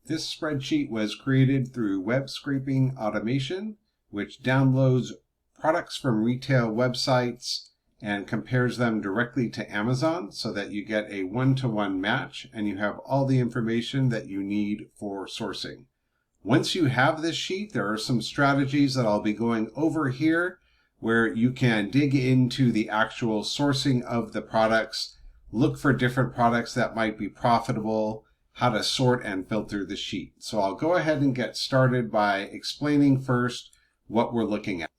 This spreadsheet was created through web scraping automation, which downloads products from retail websites and compares them directly to Amazon so that you get a one-to-one match and you have all the information that you need for sourcing. Once you have this sheet, there are some strategies that I'll be going over here where you can dig into the actual sourcing of the products, look for different products that might be profitable, how to sort and filter the sheet. So I'll go ahead and get started by explaining first what we're looking at.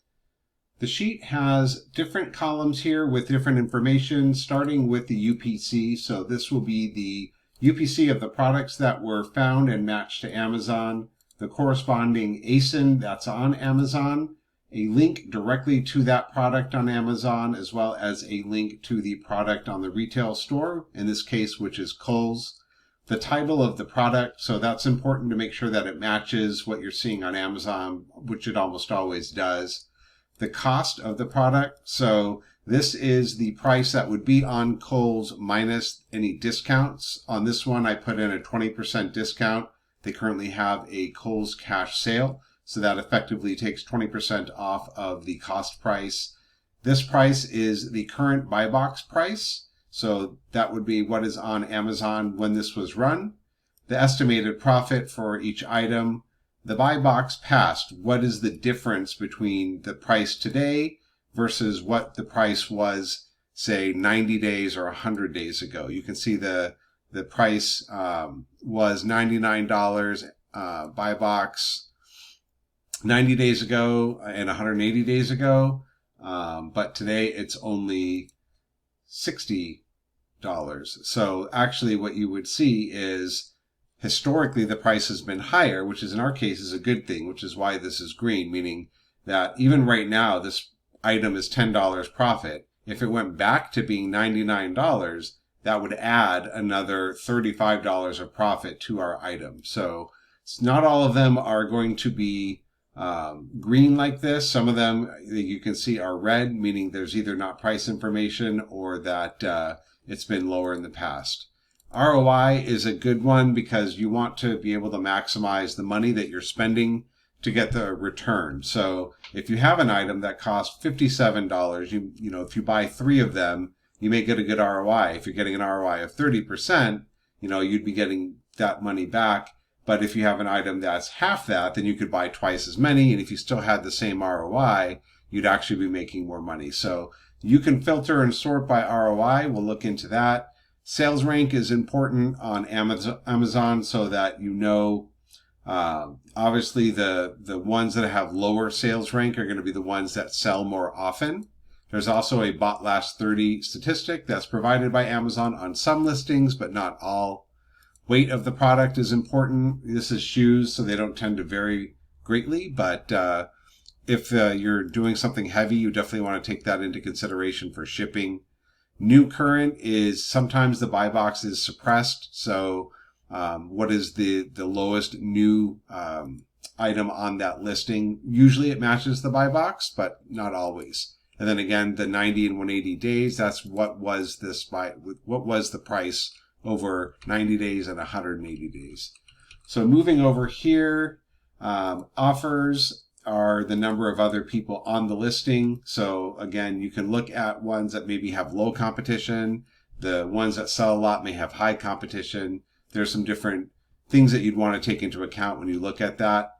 The sheet has different columns here with different information, starting with the UPC. So this will be the UPC of the products that were found and matched to Amazon, the corresponding ASIN that's on Amazon, a link directly to that product on Amazon, as well as a link to the product on the retail store, in this case, which is Kohl's. The title of the product, so that's important to make sure that it matches what you're seeing on Amazon, which it almost always does. The cost of the product, so this is the price that would be on Kohl's minus any discounts. On this one, I put in a 20% discount. They currently have a Kohl's cash sale, so that effectively takes 20% off of the cost price. This price is the current buy box price, so that would be what is on Amazon when this was run. The estimated profit for each item. The buy box past, what is the difference between the price today versus what the price was, say, 90 days or 100 days ago? You can see the price was $99 buy box 90 days ago and 180 days ago, but today it's only $60. So actually what you would see is historically the price has been higher, which is in our case is a good thing, which is why this is green, meaning that even right now this item is $10 profit. If it went back to being $99, that would add another $35 of profit to our item. So not all of them are going to be green like this. Some of them you can see are red, meaning there's either not price information or that it's been lower in the past. ROI is a good one because you want to be able to maximize the money that you're spending to get the return. So if you have an item that costs $57, you know, if you buy 3 of them, you may get a good ROI. If you're getting an ROI of 30%, you know, you'd be getting that money back. But if you have an item that's half that, then you could buy twice as many. And if you still had the same ROI, you'd actually be making more money. So you can filter and sort by ROI. We'll look into that. Sales rank is important on Amazon so that you know, obviously the ones that have lower sales rank are going to be the ones that sell more often. There's also a bought last 30 statistic that's provided by Amazon on some listings, but not all. Weight of the product is important. This is shoes, so they don't tend to vary greatly, but if you're doing something heavy, you definitely want to take that into consideration for shipping. New current is sometimes the buy box is suppressed. So what is the lowest new item on that listing? Usually it matches the buy box, but not always. And then again, the 90 and 180 days, that's what was the price over 90 days and 180 days. So moving over here, offers are the number of other people on the listing. So again, you can look at ones that maybe have low competition. The ones that sell a lot may have high competition. There's some different things that you'd want to take into account when you look at that.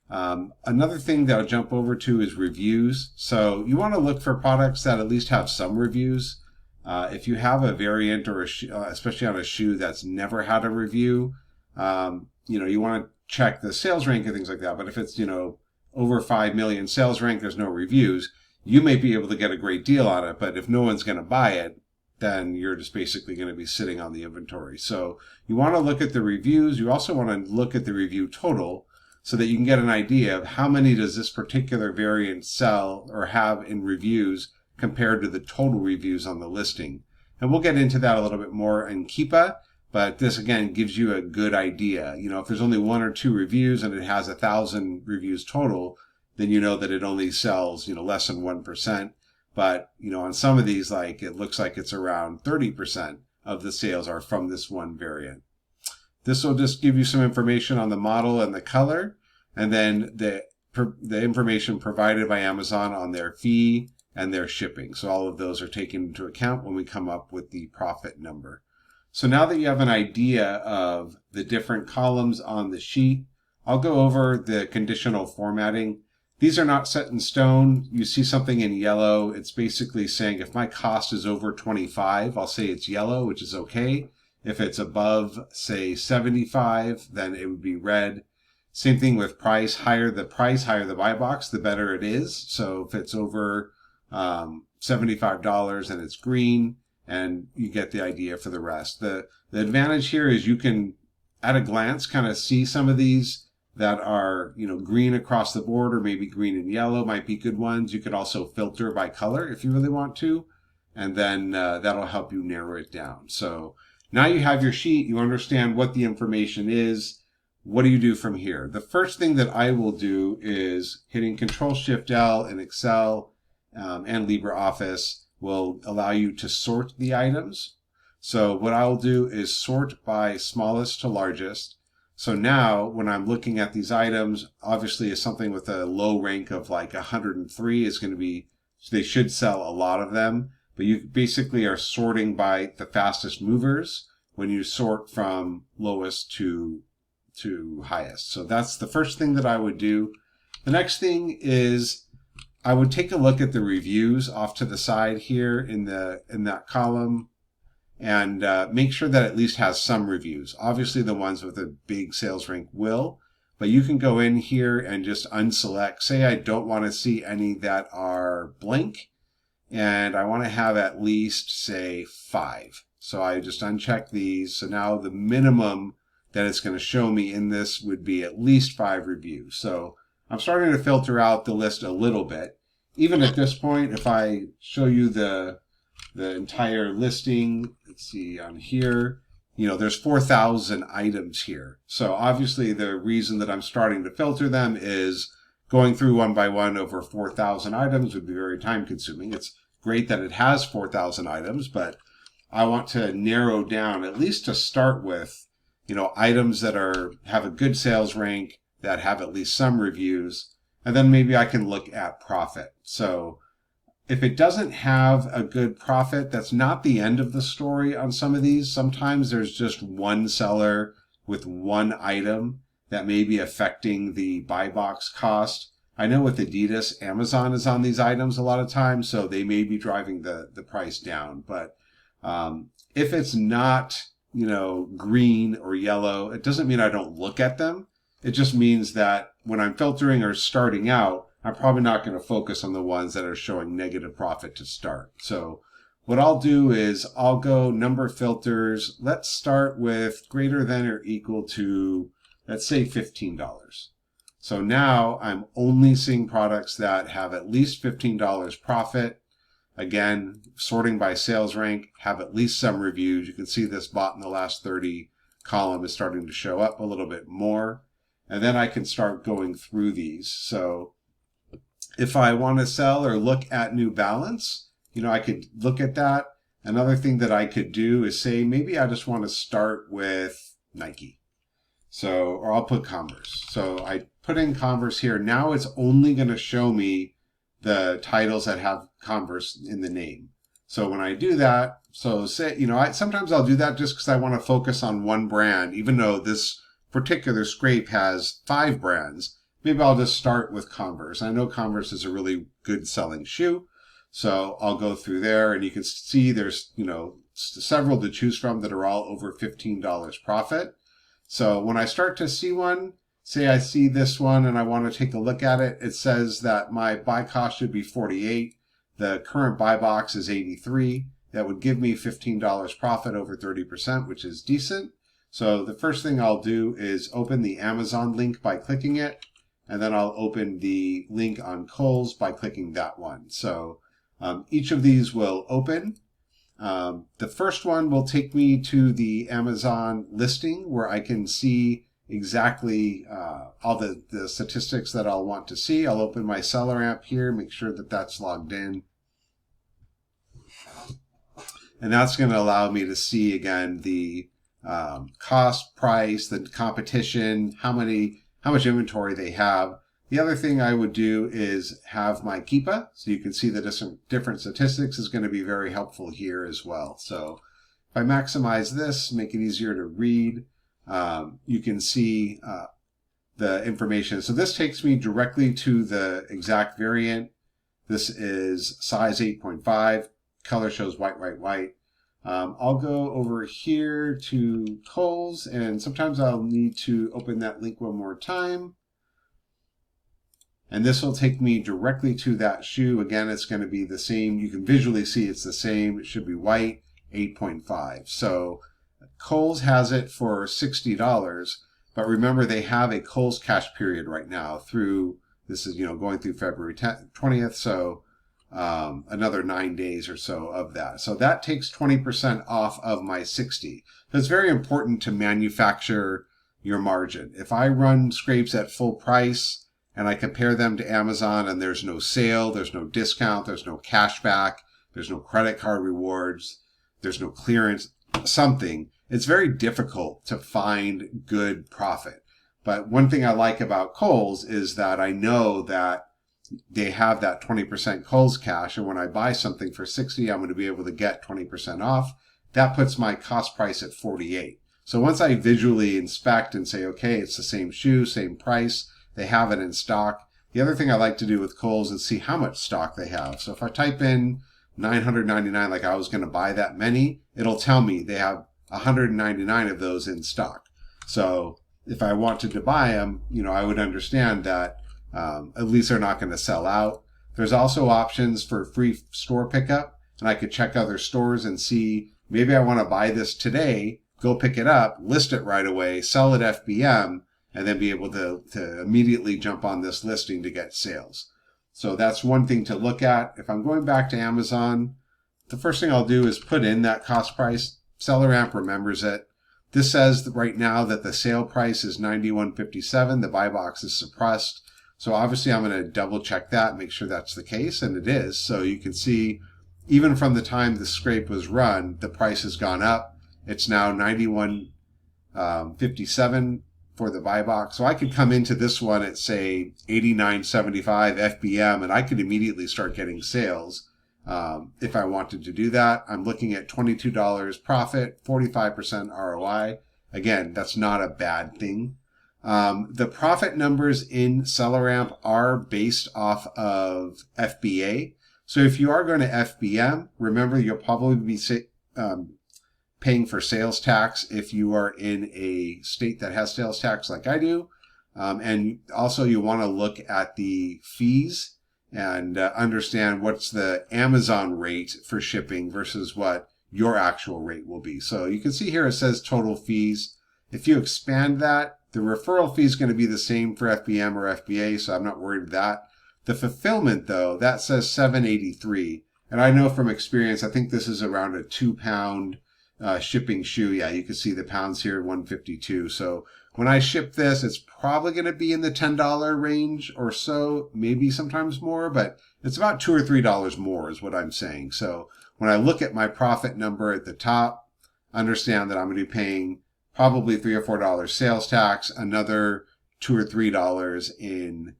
Another thing that I'll jump over to is reviews. So you want to look for products that at least have some reviews. If you have a variant or especially on a shoe that's never had a review, you know, you want to check the sales rank and things like that. But if it's, you know, over 5 million sales rank, there's no reviews, you may be able to get a great deal on it, but if no one's going to buy it, then you're just basically going to be sitting on the inventory. So you want to look at the reviews. You also want to look at the review total so that you can get an idea of how many does this particular variant sell or have in reviews compared to the total reviews on the listing. And we'll get into that a little bit more in Keepa. But this, again, gives you a good idea. You know, if there's only 1 or 2 reviews and it has 1,000 reviews total, then you know that it only sells, you know, less than 1%. But, you know, on some of these, like, it looks like it's around 30% of the sales are from this one variant. This will just give you some information on the model and the color, and then the information provided by Amazon on their fee and their shipping. So all of those are taken into account when we come up with the profit number. So now that you have an idea of the different columns on the sheet, I'll go over the conditional formatting. These are not set in stone. You see something in yellow. It's basically saying if my cost is over 25, I'll say it's yellow, which is okay. If it's above, say 75, then it would be red. Same thing with price. Higher the price, higher the buy box, the better it is. So if it's over $75 and it's green, and you get the idea for the rest. The advantage here is you can, at a glance, kind of see some of these that are, green across the board, or maybe green and yellow might be good ones. You could also filter by color if you really want to, and then that'll help you narrow it down. So now you have your sheet, you understand what the information is. What do you do from here? The first thing that I will do is hitting Control-Shift-L in Excel and LibreOffice will allow you to sort the items. So what I'll do is sort by smallest to largest. So now when I'm looking at these items, obviously is something with a low rank of like 103 is going to be, they should sell a lot of them, but you basically are sorting by the fastest movers when you sort from lowest to highest. So that's the first thing that I would do. The next thing is I would take a look at the reviews off to the side here in that column, and make sure that at least has some reviews. Obviously the ones with a big sales rank will, but you can go in here and just unselect. Say I don't want to see any that are blank, and I want to have at least, say, 5. So I just uncheck these. So now the minimum that it's going to show me in this would be at least 5 reviews. So I'm starting to filter out the list a little bit. Even at this point, if I show you the entire listing, let's see on here, there's 4,000 items here. So obviously the reason that I'm starting to filter them is going through one by one over 4,000 items would be very time consuming. It's great that it has 4,000 items, but I want to narrow down, at least to start with, items that have a good sales rank, that have at least some reviews, and then maybe I can look at profit. So if it doesn't have a good profit, that's not the end of the story on some of these. Sometimes there's just one seller with one item that may be affecting the buy box cost. I know with Adidas, Amazon is on these items a lot of times, so they may be driving the price down. But if it's not, green or yellow, it doesn't mean I don't look at them. It just means that when I'm filtering or starting out, I'm probably not going to focus on the ones that are showing negative profit to start. So what I'll do is I'll go number filters. Let's start with greater than or equal to, let's say $15. So now I'm only seeing products that have at least $15 profit. Again, sorting by sales rank, have at least some reviews. You can see this bought in the last 30 column is starting to show up a little bit more. And then I can start going through these. So if I want to sell or look at New Balance, I could look at that. Another thing that I could do is say, maybe I just want to start with Nike. So, or I'll put Converse. So I put in Converse here. Now it's only going to show me the titles that have Converse in the name. So when I do that, so say, sometimes I'll do that just because I want to focus on one brand, even though this particular scrape has 5 brands. Maybe I'll just start with Converse. I know Converse is a really good selling shoe. So I'll go through there and you can see there's, several to choose from that are all over $15 profit. So when I start to see one, say I see this one and I want to take a look at it, it says that my buy cost should be 48. The current buy box is 83. That would give me $15 profit over 30%, which is decent. So the first thing I'll do is open the Amazon link by clicking it, and then I'll open the link on Kohl's by clicking that one. So each of these will open. The first one will take me to the Amazon listing where I can see exactly all the statistics that I'll want to see. I'll open my seller app here, make sure that that's logged in. And that's going to allow me to see again the cost, price, the competition, how much inventory they have. The other thing I would do is have my Keepa, so you can see the different statistics is going to be very helpful here as well. So if I maximize this, make it easier to read, you can see the information. So this takes me directly to the exact variant. This is size 8.5. Color shows white, white, white. I'll go over here to Kohl's, and sometimes I'll need to open that link one more time. And this will take me directly to that shoe. Again, it's going to be the same. You can visually see it's the same. It should be white, 8.5. So Kohl's has it for $60, but remember they have a Kohl's cash period right now through, this is, going through February 20th. So another 9 days or so of that. So that takes 20% off of my 60. So it's very important to manufacture your margin. If I run scrapes at full price and I compare them to Amazon and there's no sale, there's no discount, there's no cash back, there's no credit card rewards, there's no clearance, something, it's very difficult to find good profit. But one thing I like about Kohl's is that I know that they have that 20% Kohl's cash, and when I buy something for $60, I'm going to be able to get 20% off. That puts my cost price at $48. So once I visually inspect and say, okay, it's the same shoe, same price, they have it in stock. The other thing I like to do with Kohl's is see how much stock they have. So if I type in 999, like I was going to buy that many, it'll tell me they have 199 of those in stock. So if I wanted to buy them, I would understand that at least they're not going to sell out. There's also options for free store pickup, and I could check other stores and see, maybe I want to buy this today, go pick it up, list it right away, sell it FBM, and then be able to immediately jump on this listing to get sales. So that's one thing to look at. If I'm going back to Amazon, the first thing I'll do is put in that cost price. SellerAmp remembers it. This says right now that the sale price is $91.57. The buy box is suppressed. So obviously I'm going to double check that, make sure that's the case, and it is. So you can see even from the time the scrape was run, the price has gone up. It's now $91.57 for the buy box. So I could come into this one at say $89.75 FBM, and I could immediately start getting sales if I wanted to do that. I'm looking at $22 profit, 45% ROI. Again, that's not a bad thing. The profit numbers in SellerAmp are based off of FBA. So if you are going to FBM, remember you'll probably be paying for sales tax if you are in a state that has sales tax like I do. And also you want to look at the fees and understand what's the Amazon rate for shipping versus what your actual rate will be. So you can see here it says total fees. If you expand that, the referral fee is going to be the same for FBM or FBA, so I'm not worried with that. The fulfillment, though, that says $7.83. And I know from experience, I think this is around a 2-pound shipping shoe. Yeah, you can see the pounds here, 152. So when I ship this, it's probably going to be in the $10 range or so, maybe sometimes more, but it's about $2 or $3 more is what I'm saying. So when I look at my profit number at the top, understand that I'm going to be paying probably $3 or $4 sales tax, another $2 or $3 in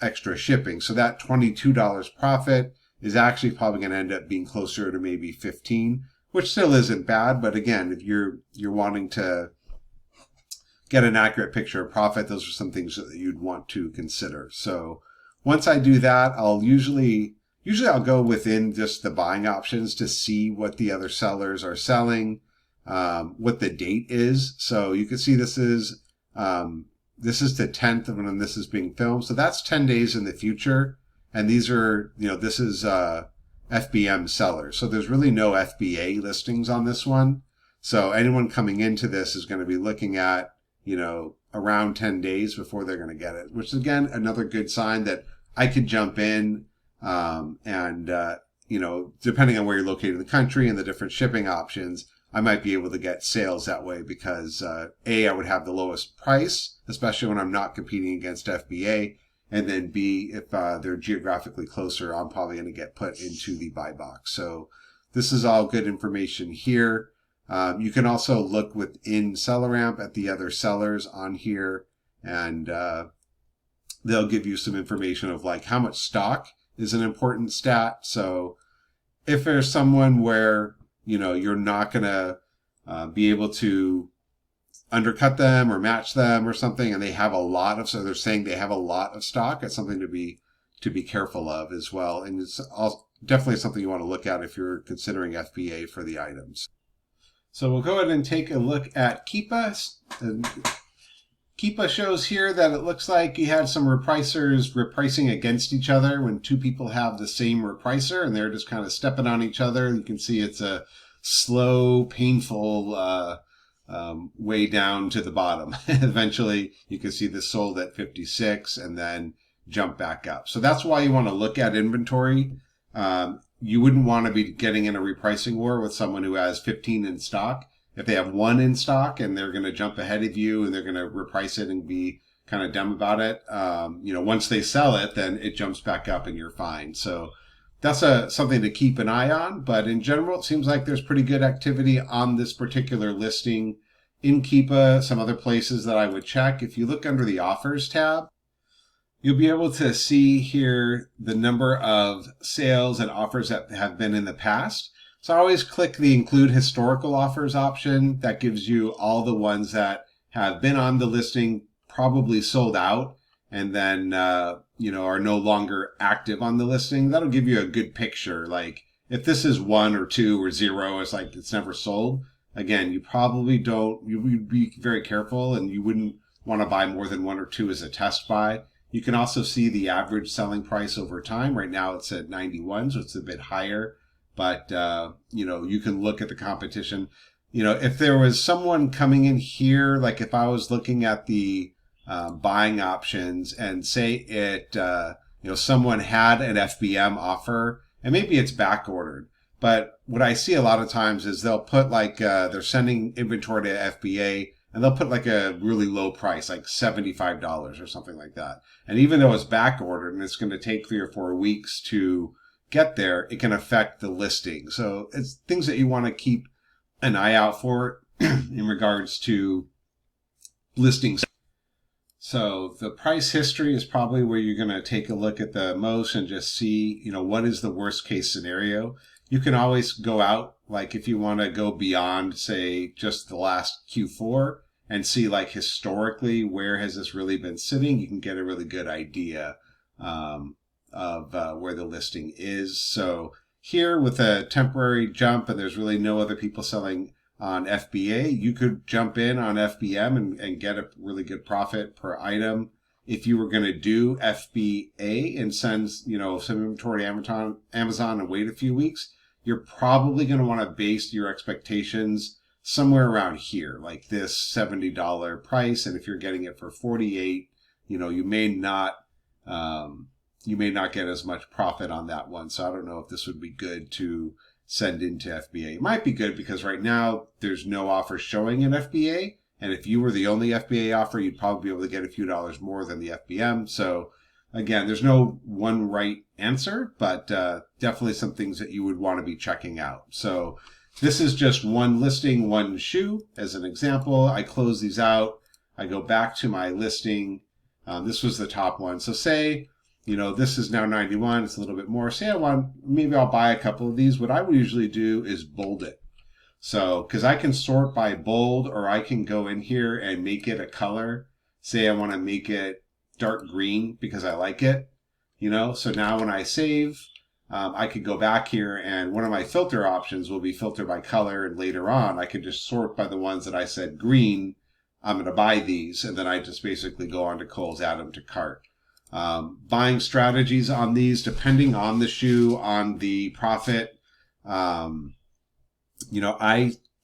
extra shipping. So that $22 profit is actually probably going to end up being closer to maybe 15, which still isn't bad. But again, if you're wanting to get an accurate picture of profit, those are some things that you'd want to consider. So once I do that, I'll usually I'll go within just the buying options to see what the other sellers are selling, what the date is. So you can see this is the 10th of when this is being filmed. So that's 10 days in the future. And these are, this is FBM sellers. So there's really no FBA listings on this one. So anyone coming into this is going to be looking at, around 10 days before they're going to get it, which is again, another good sign that I could jump in, and depending on where you're located in the country and the different shipping options, I might be able to get sales that way because, A, I would have the lowest price, especially when I'm not competing against FBA. And then B, if they're geographically closer, I'm probably going to get put into the buy box. So this is all good information here. You can also look within SellerAmp at the other sellers on here, and they'll give you some information of like how much stock is an important stat. So if there's someone where, you're not going to be able to undercut them or match them or something, and they have a lot of, so they're saying they have a lot of stock, it's something to be careful of as well. And it's also definitely something you want to look at if you're considering FBA for the items. So we'll go ahead and take a look at Keepa. Keepa shows here that it looks like you had some repricers repricing against each other when two people have the same repricer and they're just kind of stepping on each other. You can see it's a slow, painful way down to the bottom. Eventually, you can see this sold at 56 and then jump back up. So that's why you want to look at inventory. You wouldn't want to be getting in a repricing war with someone who has 15 in stock. If they have one in stock and they're going to jump ahead of you and they're going to reprice it and be kind of dumb about it, once they sell it, then it jumps back up and you're fine. So that's something to keep an eye on. But in general, it seems like there's pretty good activity on this particular listing in Keepa. Some other places that I would check. If you look under the offers tab, you'll be able to see here the number of sales and offers that have been in the past. So I always click the include historical offers option. That gives you all the ones that have been on the listing, probably sold out, and then, are no longer active on the listing. That'll give you a good picture. Like if this is 1 or 2 or 0, it's like it's never sold. Again, you would be very careful and you wouldn't want to buy more than 1 or 2 as a test buy. You can also see the average selling price over time. Right now it's at 91, so it's a bit higher. But, you can look at the competition. If there was someone coming in here, like if I was looking at the buying options and say it, someone had an FBM offer and maybe it's back ordered. But what I see a lot of times is they'll put like, they're sending inventory to FBA and they'll put like a really low price, like $75 or something like that. And even though it's back ordered and it's going to take 3 or 4 weeks to get there, it can affect the listing. So it's things that you want to keep an eye out for in regards to listings. So the price history is probably where you're going to take a look at the most and just see, what is the worst case scenario. You can always go out, like if you want to go beyond, say, just the last Q4 and see like historically, where has this really been sitting? You can get a really good idea of where the listing is. So here with a temporary jump and there's really no other people selling on FBA, you could jump in on FBM and get a really good profit per item. If you were going to do FBA and send, some inventory to Amazon and wait a few weeks, you're probably going to want to base your expectations somewhere around here, like this $70 price. And if you're getting it for 48, you may not get as much profit on that one. So I don't know if this would be good to send into FBA. It might be good because right now there's no offer showing in FBA. And if you were the only FBA offer, you'd probably be able to get a few dollars more than the FBM. So again, there's no one right answer, but definitely some things that you would want to be checking out. So this is just one listing, one shoe as an example. I close these out. I go back to my listing. This was the top one. So say, this is now 91. It's a little bit more. Say maybe I'll buy a couple of these. What I would usually do is bold it. So, because I can sort by bold, or I can go in here and make it a color. Say I want to make it dark green because I like it, So now when I save, I could go back here and one of my filter options will be filter by color. And later on, I could just sort by the ones that I said green. I'm going to buy these. And then I just basically go on to Kohl's, add them to cart. Buying strategies on these, depending on the shoe, on the profit. I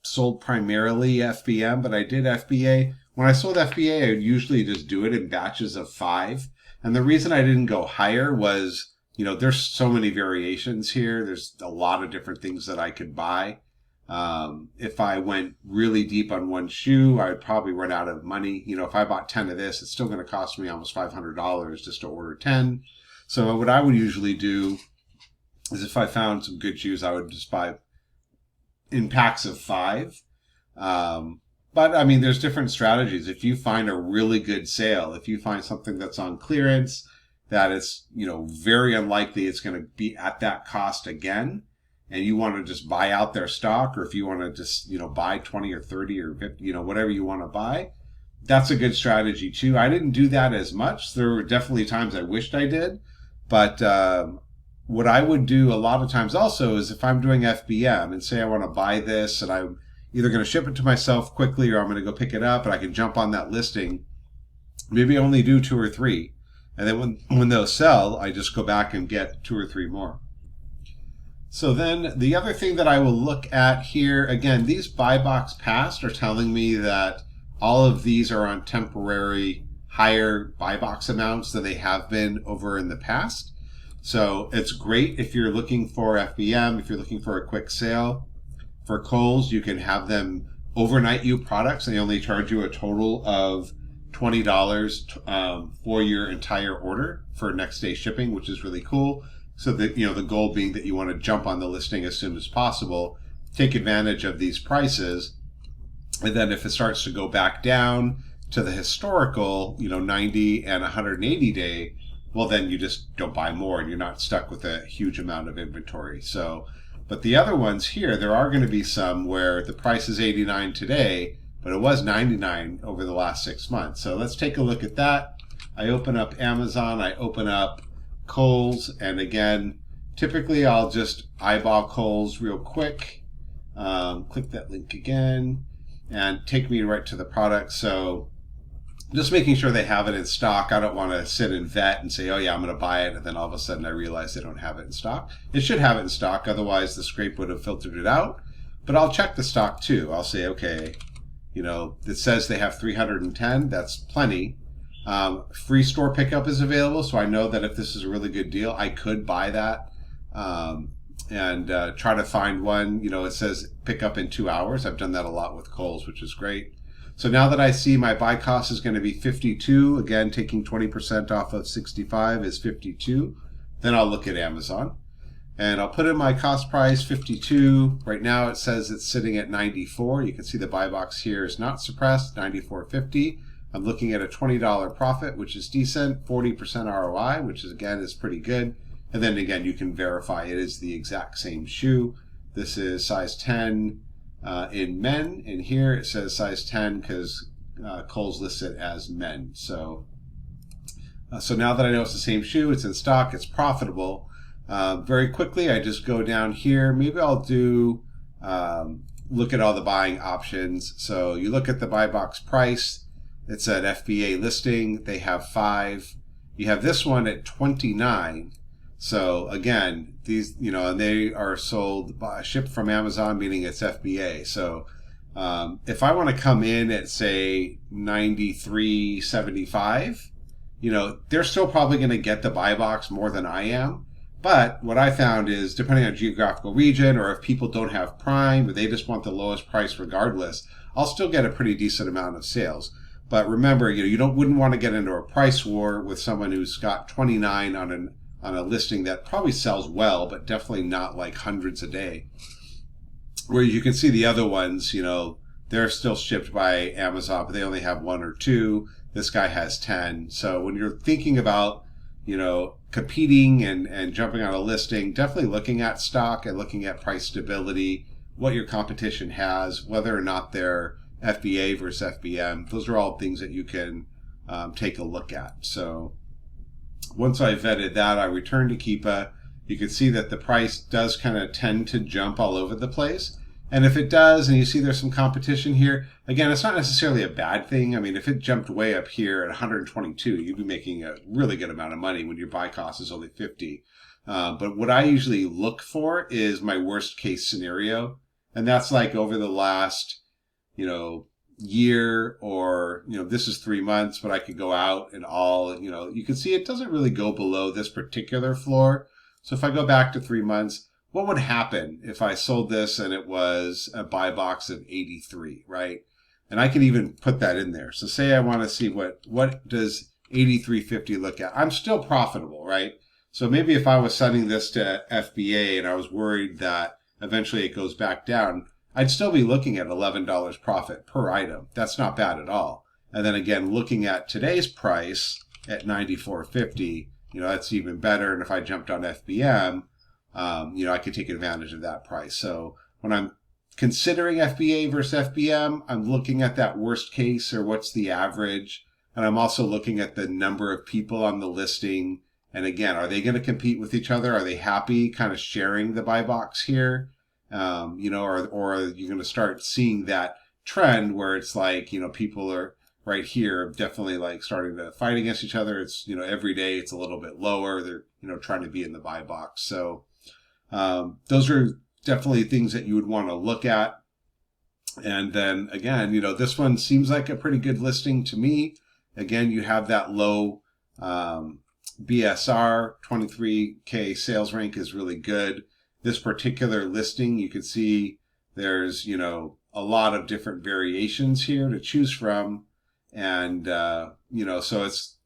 sold primarily FBM, but I did FBA. When I sold FBA, I would usually just do it in batches of 5. And the reason I didn't go higher was, there's so many variations here. There's a lot of different things that I could buy. If I went really deep on one shoe, I would probably run out of money. If I bought 10 of this, it's still going to cost me almost $500 just to order 10. So what I would usually do is if I found some good shoes, I would just buy in packs of 5. But I mean, there's different strategies. If you find a really good sale, if you find something that's on clearance, that it's, very unlikely it's going to be at that cost again, and you want to just buy out their stock, or if you want to just, buy 20 or 30 or 50, whatever you want to buy, that's a good strategy too. I didn't do that as much. There were definitely times I wished I did, but what I would do a lot of times also is if I'm doing FBM and say I want to buy this and I'm either going to ship it to myself quickly or I'm going to go pick it up and I can jump on that listing, maybe only do 2 or 3. And then when those sell, I just go back and get 2 or 3 more. So then the other thing that I will look at here, again, these buy box past are telling me that all of these are on temporary higher buy box amounts than they have been over in the past. So it's great if you're looking for FBM, if you're looking for a quick sale. For Kohl's, you can have them overnight you products and they only charge you a total of $20 for your entire order for next day shipping, which is really cool. So that, the goal being that you want to jump on the listing as soon as possible, take advantage of these prices. And then if it starts to go back down to the historical, 90 and 180 day, well, then you just don't buy more and you're not stuck with a huge amount of inventory. So, but the other ones here, there are going to be some where the price is 89 today, but it was 99 over the last 6 months. So let's take a look at that. I open up Amazon, I open up Kohl's, and again, typically I'll just eyeball Kohl's real quick. Click that link again and take me right to the product. So just making sure they have it in stock. I don't want to sit and vet and say, oh yeah, I'm going to buy it, and then all of a sudden I realize they don't have it in stock. It should have it in stock, otherwise the scrape would have filtered it out. But I'll check the stock too. I'll say, okay, it says they have 310. That's plenty. Free store pickup is available, so I know that if this is a really good deal, I could buy that and try to find one. It says pick up in 2 hours. I've done that a lot with Kohl's, which is great. So now that I see my buy cost is going to be 52, again, taking 20% off of 65 is 52, then I'll look at Amazon. And I'll put in my cost price, 52. Right now it says it's sitting at 94. You can see the buy box here is not suppressed, 94.50. I'm looking at a $20 profit, which is decent, 40% ROI, which is, again, is pretty good. And then again, you can verify it is the exact same shoe. This is size 10 in men. And here it says size 10 because Kohl's lists it as men. So now that I know it's the same shoe, it's in stock, it's profitable. Very quickly, I just go down here. Maybe I'll do look at all the buying options. So you look at the buy box price. It's an FBA listing. They have 5. You have this one at 29. So again, these, and they are sold shipped from Amazon, meaning it's FBA. So if I want to come in at say 93.75, they're still probably going to get the buy box more than I am. But what I found is, depending on geographical region, or if people don't have Prime or they just want the lowest price regardless, I'll still get a pretty decent amount of sales. But remember, you wouldn't want to get into a price war with someone who's got 29 on a listing that probably sells well, but definitely not like hundreds a day. Where you can see the other ones, they're still shipped by Amazon, but they only have 1 or 2. This guy has 10. So when you're thinking about, competing and jumping on a listing, definitely looking at stock and looking at price stability, what your competition has, whether or not they're FBA versus FBM. Those are all things that you can take a look at. So once I vetted that, I return to Keepa. You can see that the price does kind of tend to jump all over the place. And if it does, and you see there's some competition here, again, it's not necessarily a bad thing. I mean, if it jumped way up here at 122, you'd be making a really good amount of money when your buy cost is only 50. But what I usually look for is my worst case scenario. And that's like over the last, year, or, this is 3 months, but I could go out and all, you can see it doesn't really go below this particular floor. So if I go back to 3 months, what would happen if I sold this and it was a buy box of 83, right? And I can even put that in there. So say I want to see what does 83.50 look at. I'm still profitable, right? So maybe if I was sending this to FBA and I was worried that eventually it goes back down, I'd still be looking at $11 profit per item. That's not bad at all. And then again, looking at today's price at $94.50, that's even better. And if I jumped on FBM, I could take advantage of that price. So when I'm considering FBA versus FBM, I'm looking at that worst case, or what's the average. And I'm also looking at the number of people on the listing. And again, are they going to compete with each other? Are they happy kind of sharing the buy box here? Or are you going to start seeing that trend where it's like, people are right here definitely like starting to fight against each other. It's, every day it's a little bit lower. They're, trying to be in the buy box. So those are definitely things that you would want to look at. And then again, this one seems like a pretty good listing to me. Again, you have that low BSR, 23K sales rank is really good. This particular listing, you can see there's, a lot of different variations here to choose from. And, so it's,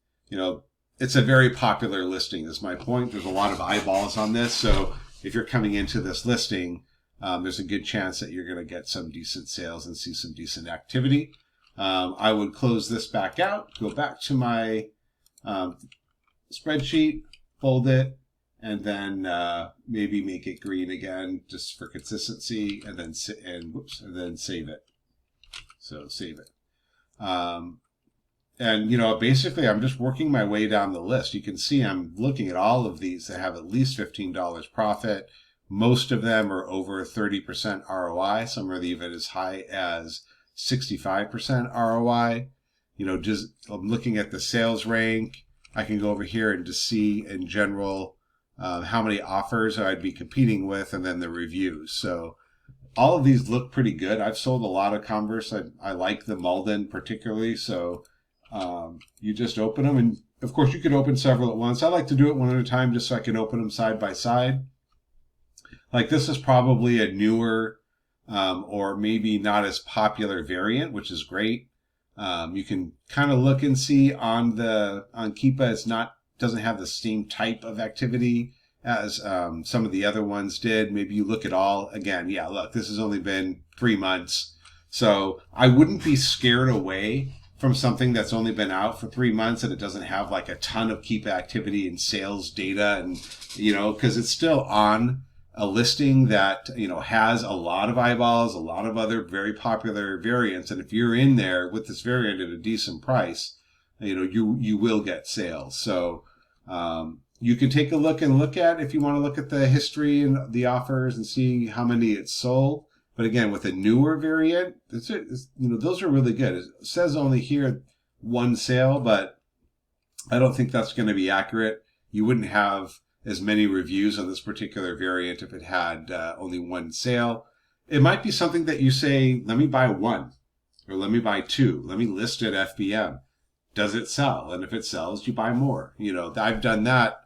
it's a very popular listing is my point. There's a lot of eyeballs on this. So if you're coming into this listing, there's a good chance that you're going to get some decent sales and see some decent activity. I would close this back out, go back to my spreadsheet, fold it, and then maybe make it green again just for consistency, and then save it. So save it. And basically I'm just working my way down the list. You can see I'm looking at all of these that have at least $15 profit. Most of them are over 30% ROI. Some are even as high as 65% ROI. Just I'm looking at the sales rank. I can go over here and just see in general how many offers I'd be competing with, and then the reviews. So all of these look pretty good. I've sold a lot of Converse. I like the Malden particularly. So you just open them, and of course you could open several at once. I like to do it one at a time just so I can open them side by side. Like this is probably a newer or maybe not as popular variant, which is great. You can kind of look and see on Keepa, doesn't have the same type of activity as some of the other ones did. Maybe you look at all again. Yeah, look, this has only been 3 months. So I wouldn't be scared away from something that's only been out for 3 months and it doesn't have like a ton of Keepa activity and sales data, and because it's still on a listing that has a lot of eyeballs, a lot of other very popular variants, and if you're in there with this variant at a decent price, you will get sales. So you can take a look at, if you want to look at the history and the offers and see how many it's sold. But again, with a newer variant, those are really good. It says only here 1 sale, but I don't think that's going to be accurate. You wouldn't have as many reviews on this particular variant if it had only 1 sale. It might be something that you say, let me buy 1 or let me buy 2. Let me list it FBM. Does it sell? And if it sells, you buy more. I've done that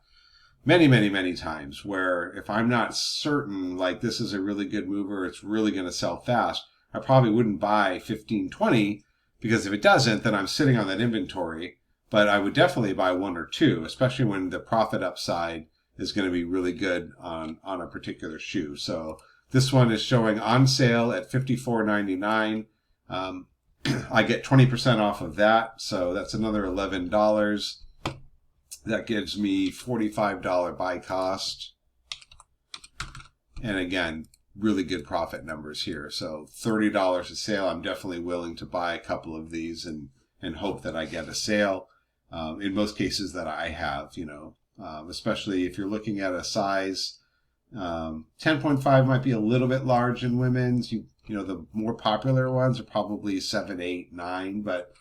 many, many, many times where if I'm not certain, like this is a really good mover, it's really going to sell fast, I probably wouldn't buy 15, 20, because if it doesn't, then I'm sitting on that inventory. But I would definitely buy 1 or 2, especially when the profit upside is going to be really good on a particular shoe. So this one is showing on sale at $54.99. I get 20% off of that. So that's another $11. That gives me $45 buy cost. And again, really good profit numbers here. So $30 a sale. I'm definitely willing to buy a couple of these and hope that I get a sale. In most cases that I have, especially if you're looking at a size 10.5 might be a little bit large in women's. The more popular ones are probably 7, 8, 9, but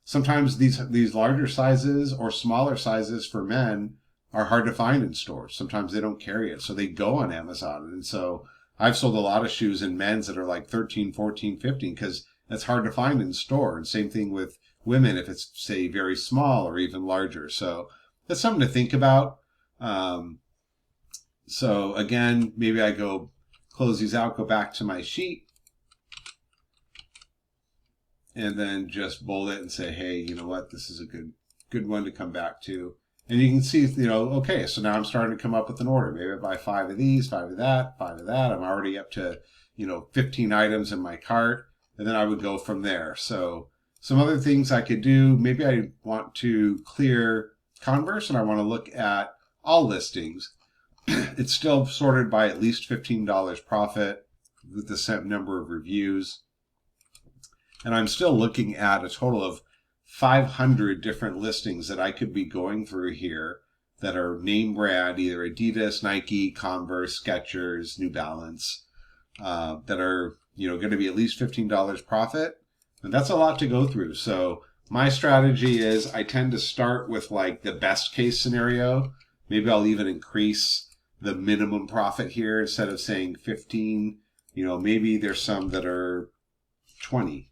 sometimes these larger sizes or smaller sizes for men are hard to find in stores. Sometimes they don't carry it, so they go on Amazon. And so I've sold a lot of shoes in men's that are like 13, 14, 15 because that's hard to find in store. And same thing with women if it's, say, very small or even larger. So that's something to think about. So again, maybe I go close these out, go back to my sheet, and then just bold it and say, hey, you know what, this is a good one to come back to. And you can see, okay, so now I'm starting to come up with an order. Maybe I buy 5 of these, 5 of that, 5 of that. I'm already up to 15 items in my cart, and then I would go from there. So some other things I could do, maybe I want to clear Converse and I want to look at all listings. It's still sorted by at least $15 profit with the same number of reviews. And I'm still looking at a total of 500 different listings that I could be going through here that are name brand, either Adidas, Nike, Converse, Skechers, New Balance, that are, going to be at least $15 profit. And that's a lot to go through. So my strategy is I tend to start with like the best case scenario. Maybe I'll even increase the minimum profit here instead of saying 15. Maybe there's some that are 20.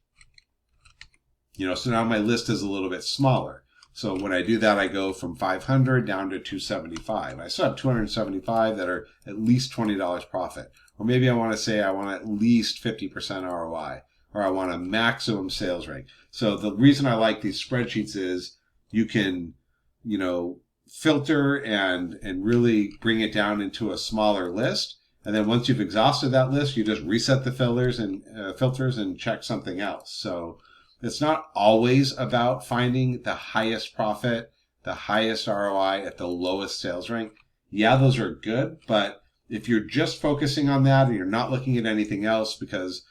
So now my list is a little bit smaller. So when I do that, I go from 500 down to 275. I still have 275 that are at least $20 profit. Or maybe I want to say I want at least 50% ROI, or I want a maximum sales rank. So the reason I like these spreadsheets is you can, filter and really bring it down into a smaller list. And then once you've exhausted that list, you just reset the filters and check something else. So it's not always about finding the highest profit, the highest ROI at the lowest sales rank. Yeah, those are good, but if you're just focusing on that and you're not looking at anything else because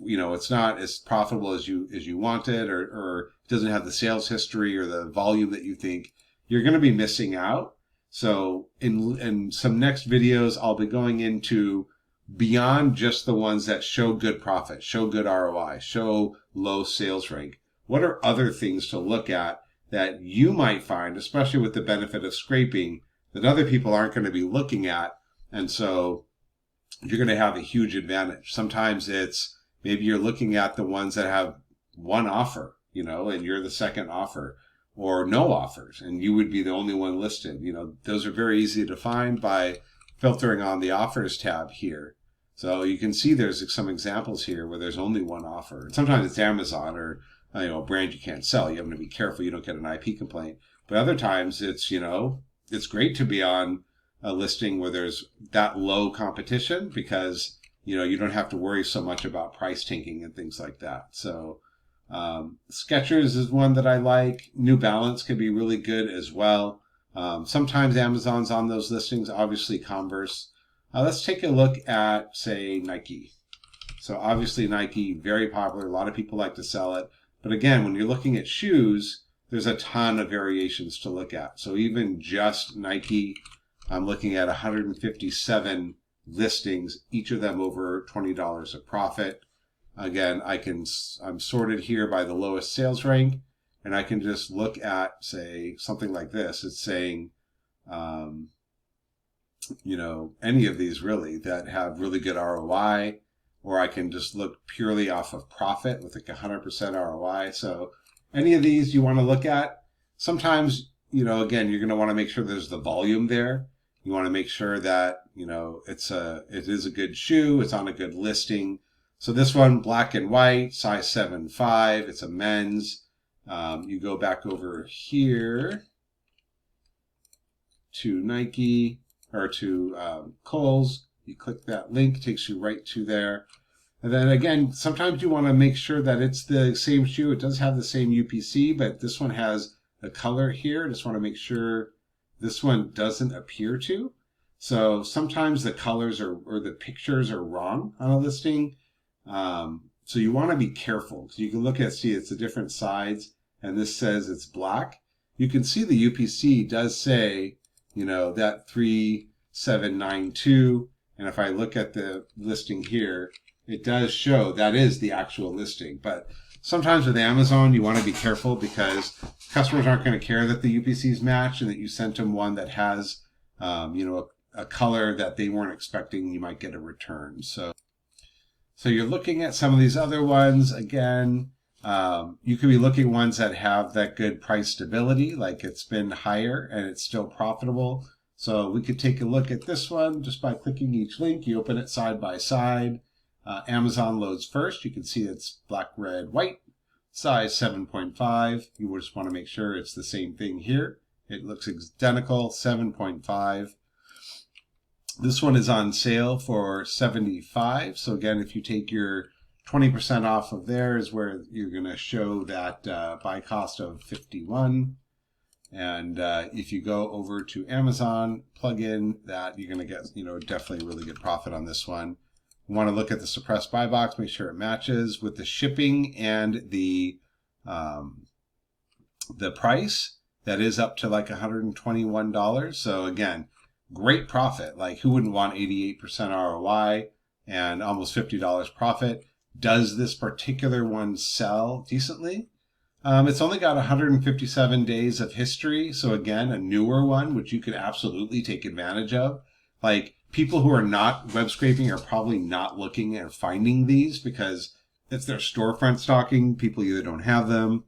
it's not as profitable as you want it, or it doesn't have the sales history or the volume that you think, you're going to be missing out. So in some next videos, I'll be going into beyond just the ones that show good profit, show good ROI, show low sales rank. What are other things to look at that you might find, especially with the benefit of scraping, that other people aren't going to be looking at? And so you're going to have a huge advantage. Sometimes it's maybe you're looking at the ones that have one offer, and you're the second offer, or no offers, and you would be the only one listed. Those are very easy to find by filtering on the offers tab here. So you can see there's some examples here where there's only one offer. Sometimes it's Amazon or a brand you can't sell. You have to be careful you don't get an IP complaint. But other times it's it's great to be on a listing where there's that low competition because you don't have to worry so much about price tanking and things like that. So Skechers is one that I like. New Balance could be really good as well. Sometimes Amazon's on those listings, obviously Converse. Let's take a look at, say, Nike. So obviously Nike, very popular. A lot of people like to sell it. But again, when you're looking at shoes, there's a ton of variations to look at. So even just Nike, I'm looking at 157 listings, each of them over $20 of profit. Again, I'm sorted here by the lowest sales rank, and I can just look at, say, something like this. It's saying, any of these really that have really good ROI, or I can just look purely off of profit with like 100% ROI. So any of these you want to look at. Sometimes, again, you're going to want to make sure there's the volume there. You want to make sure that, it is a good shoe. It's on a good listing. So this one, black and white, size 7.5. It's a men's. You go back over here to Nike or to Kohl's. You click that link, takes you right to there. And then again, sometimes you want to make sure that it's the same shoe. It does have the same UPC, but this one has the color here. Just want to make sure this one doesn't appear to. So sometimes the colors or the pictures are wrong on a listing. So you want to be careful. So you can look at, see, it's the different sides, and this says it's black. You can see the UPC does say, that 3792. And if I look at the listing here, it does show that is the actual listing. But sometimes with Amazon, you want to be careful because customers aren't going to care that the UPCs match and that you sent them one that has, a color that they weren't expecting. You might get a return. So you're looking at some of these other ones. Again, you could be looking at ones that have that good price stability, like it's been higher and it's still profitable. So we could take a look at this one just by clicking each link. You open it side by side. Amazon loads first. You can see it's black, red, white, size 7.5. You just want to make sure it's the same thing here. It looks identical, 7.5. This one is on sale for $75. So again, if you take your 20% off of there is where you're going to show that buy cost of 51. And if you go over to Amazon, plug in that, you're going to get, definitely a really good profit on this one. You want to look at the suppressed buy box, make sure it matches with the shipping and the price. That is up to like $121. So again, great profit. Like, who wouldn't want 88% ROI and almost $50 profit? Does this particular one sell decently? It's only got 157 days of history. So again, a newer one, which you could absolutely take advantage of. Like, people who are not web scraping are probably not looking or finding these, because if they're storefront stocking, people either don't have them,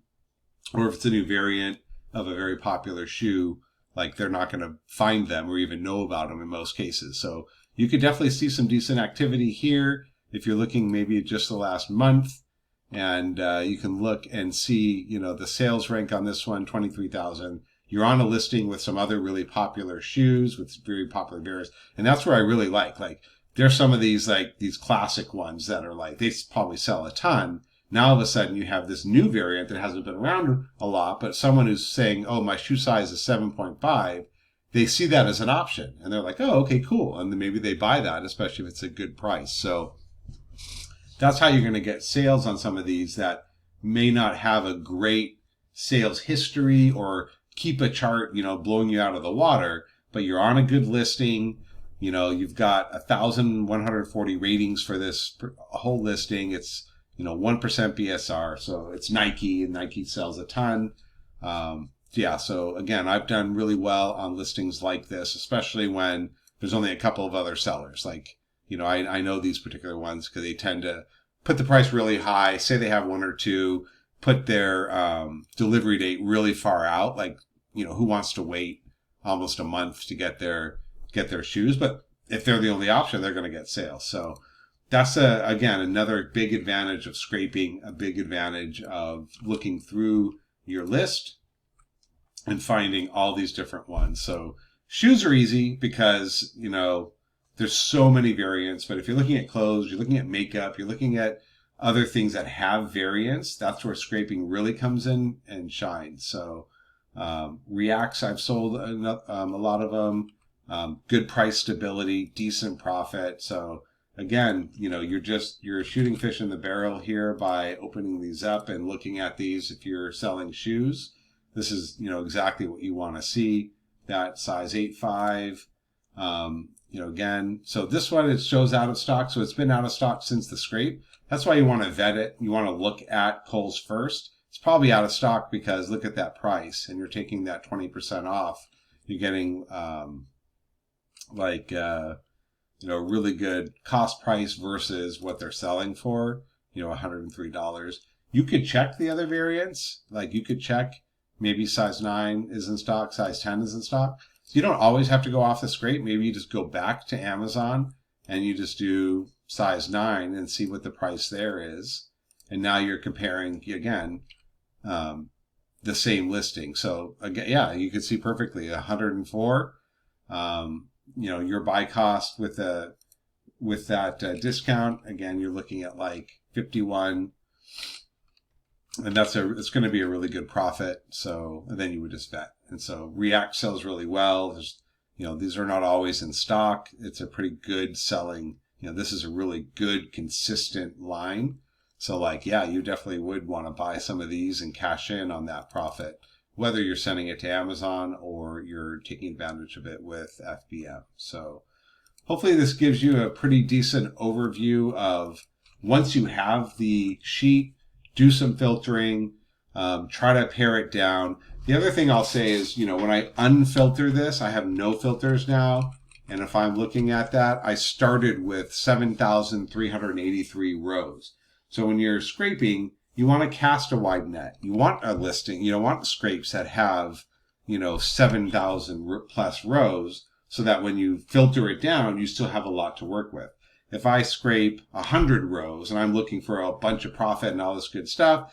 or if it's a new variant of a very popular shoe, like, they're not going to find them or even know about them in most cases. So you could definitely see some decent activity here if you're looking maybe just the last month. And you can look and see, the sales rank on this one, 23,000. You're on a listing with some other really popular shoes with very popular variants. And that's where I really like there's some of these, like, these classic ones that are like, they probably sell a ton. Now all of a sudden you have this new variant that hasn't been around a lot, but someone who's saying, oh, my shoe size is 7.5, they see that as an option. And they're like, oh, okay, cool. And then maybe they buy that, especially if it's a good price. So that's how you're going to get sales on some of these that may not have a great sales history or keep a chart, blowing you out of the water, but you're on a good listing. You've got 1,140 ratings for this whole listing. It's, 1% BSR. So it's Nike, and Nike sells a ton. So again, I've done really well on listings like this, especially when there's only a couple of other sellers. Like, I know these particular ones because they tend to put the price really high, say they have one or two, put their delivery date really far out. Like, who wants to wait almost a month to get their shoes? But if they're the only option, they're going to get sales. So that's, again, another big advantage of scraping, a big advantage of looking through your list and finding all these different ones. So shoes are easy because, there's so many variants. But if you're looking at clothes, you're looking at makeup, you're looking at other things that have variants, that's where scraping really comes in and shines. So Reacts, I've sold a lot of them. Good price stability, decent profit. So again, you're shooting fish in the barrel here by opening these up and looking at these. If you're selling shoes, this is, exactly what you want to see. That size 8.5. Again, so this one, it shows out of stock. So it's been out of stock since the scrape. That's why you want to vet it. You want to look at Kohl's first. It's probably out of stock because look at that price, and you're taking that 20% off. You're getting, really good cost price versus what they're selling for, $103. You could check the other variants. Like, you could check maybe size 9 is in stock, size 10 is in stock. So you don't always have to go off the scrape. Maybe you just go back to Amazon and you just do size 9 and see what the price there is. And now you're comparing, again, the same listing. So again, yeah, you can see perfectly 104. Your buy cost with that discount, again, you're looking at like 51. And it's going to be a really good profit. So, and then you would just vet. And so React sells really well. There's, these are not always in stock. It's a pretty good selling, this is a really good, consistent line. So you definitely would want to buy some of these and cash in on that profit, whether you're sending it to Amazon or you're taking advantage of it with FBA. So hopefully this gives you a pretty decent overview of, once you have the sheet, do some filtering, try to pare it down. The other thing I'll say is, when I unfilter this, I have no filters now. And if I'm looking at that, I started with 7,383 rows. So when you're scraping, you want to cast a wide net. You want a listing, you don't want scrapes that have, 7,000 plus rows, so that when you filter it down, you still have a lot to work with. If I scrape 100 rows and I'm looking for a bunch of profit and all this good stuff,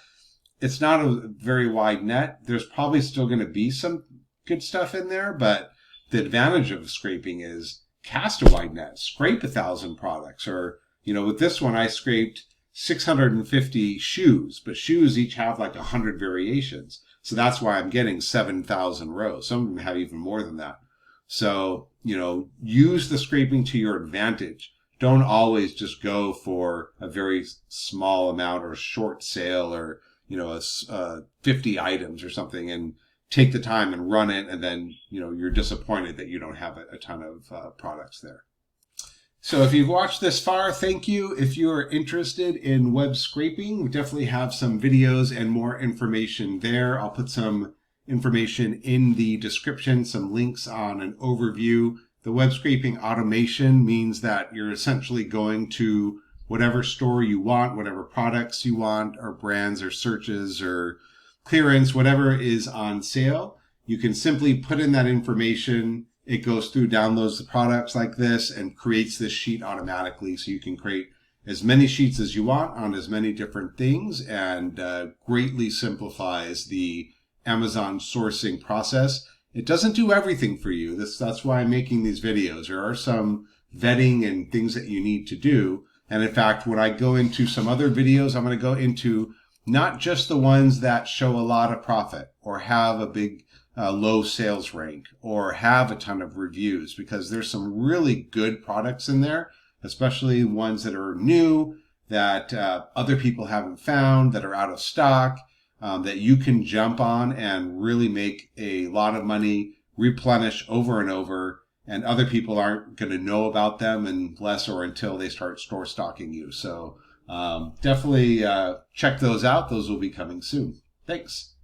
it's not a very wide net. There's probably still going to be some good stuff in there, but the advantage of scraping is cast a wide net, scrape 1,000 products. Or, with this one, I scraped 650 shoes, but shoes each have like 100 variations. So that's why I'm getting 7,000 rows. Some of them have even more than that. So, use the scraping to your advantage. Don't always just go for a very small amount or short sale or, 50 items or something, and take the time and run it. And then, you're disappointed that you don't have a ton of products there. So if you've watched this far, thank you. If you're interested in web scraping, we definitely have some videos and more information there. I'll put some information in the description, some links on an overview. The web scraping automation means that you're essentially going to whatever store you want, whatever products you want, or brands or searches or clearance, whatever is on sale. You can simply put in that information. It goes through, downloads the products like this, and creates this sheet automatically. So you can create as many sheets as you want on as many different things, and greatly simplifies the Amazon sourcing process. It doesn't do everything for you. That's why I'm making these videos. There are some vetting and things that you need to do. And in fact, when I go into some other videos, I'm going to go into not just the ones that show a lot of profit or have a big low sales rank or have a ton of reviews, because there's some really good products in there, especially ones that are new, that other people haven't found, that are out of stock, that you can jump on and really make a lot of money, replenish over and over, and other people aren't going to know about them unless or until they start store stocking you. So definitely check those out. Those will be coming soon. Thanks.